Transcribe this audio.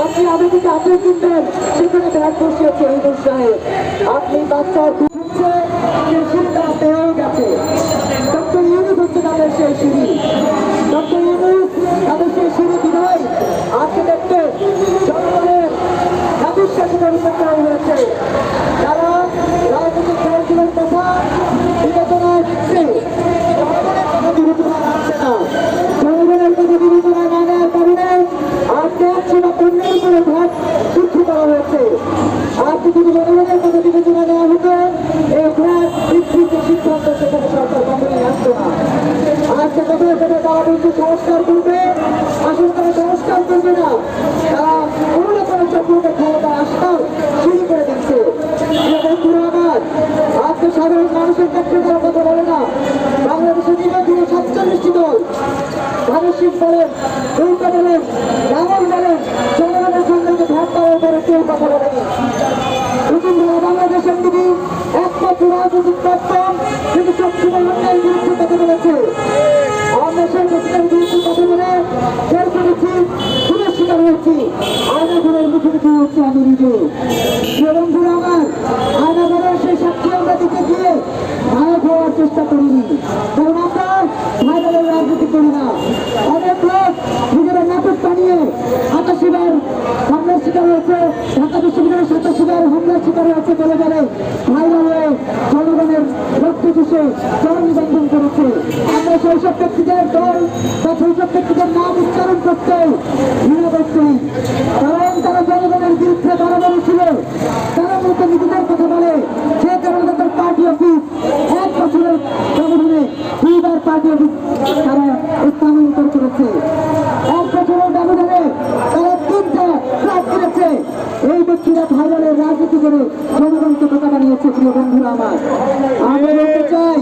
আপনি আমাদেরকে আপনি কিনবেন সেখানে ব্যাগ বসিয়েছে ইউনুস সাহেব। আপনি বাচ্চার হচ্ছে যে সিঁড়িটা পেয়েও গেছে। ডক্টর ইউনুস হচ্ছে তাদের সেই সিঁড়ি। ডক্টর ইউনুস তাদের সেই সিঁড়ি বিধায় আজকে দেখতে জনগণের অবিশ্বাসী পরিণত হয়েছে। যারা রাজনৈতিক দলগুলোর কথা বিবেচনায় দিচ্ছে জনগণের কোনো বিবেচনা রাখছে না। জনগণের কোনো বিবেচনা না নেওয়ার কারণে আজকে সেটা পণ্যের উপরে ভ্যাট বৃদ্ধি করা হয়েছে। আজকে যদি জনগণের কোনো বিবেচনা নেওয়া হতো এই ভ্যাট বৃদ্ধির যে সিদ্ধান্ত সেখানে সরকার কখনোই আসতো না। আজকে কোথাও কোথাও তারা কিন্তু সংস্কার করবে, আসলে তারা সংস্কার করবে না, তারা কোনো না কোনো চক্রকে ক্ষমতা আসতাম শুরু করে দিচ্ছে। বন্ধুরা আমার, আজকে সাধারণ মানুষের পক্ষে তারা কথা বলে না। বাংলাদেশের নির্বাচনে 47টি দল ধানসিক বলেন, নৌকা বলেন, লাঙল বলেন, জনগণের সঙ্গে ভোট দেওয়ার উপরে কেউ কথা বলেনি। বাংলাদেশের দিকে একমাত্র রাজনৈতিক প্ল্যাটফর্ম কিন্তু চক্ষুময় অন্যায়ের বিরুদ্ধে কথা বলেছে। আমরা সেই দেশের বিরুদ্ধে কথা বলে জেল করেছি, খুনের শিকার হয়েছি, আয়নাঘরের মুখোমুখি হচ্ছে আমি নিজে। বন্ধুরা আমার, আয়নাঘরের সেই সাক্ষী আমরা দিতে গিয়ে নায়ক হওয়ার চেষ্টা করিনি, কারণ আমরা ভাইরালের রাজনীতি করি না। অনেক লোক নিজেরা নাটক বানিয়ে ৮৮ বার হামলার শিকার হয়েছে, ঢাকা বিশ্ববিদ্যালয়ের ৮৭ বার হামলার শিকার হয়েছে বলে বলে ভাইরাল হয়ে জনগণের রক্ত চুষে জন নিবন্ধন করেছে। আমরা শৈশব ব্যক্তিদের দল বা শৈশব ব্যক্তিদের নাম উচ্চারণ করতে ঘৃণা করছি, কারণ তারা জনগণের বিরুদ্ধে বরাবরই ছিল। তারা মূলত নিজেদের কথা বলে, যে কারণে তাদের পার্টি অফিস 1 বছরের ব্যবধানে 2বার পার্টি অফিস তারা স্থানান্তর করেছে। 1 বছরের ব্যবধানে তারা 3টা ফ্ল্যাট কিনেছে। এই ব্যক্তিরা ভাইরালের রাজনীতি করে জনগণকে বোকা বানিয়েছে। প্রিয় বন্ধুরা আমার, আমরা বলতে চাই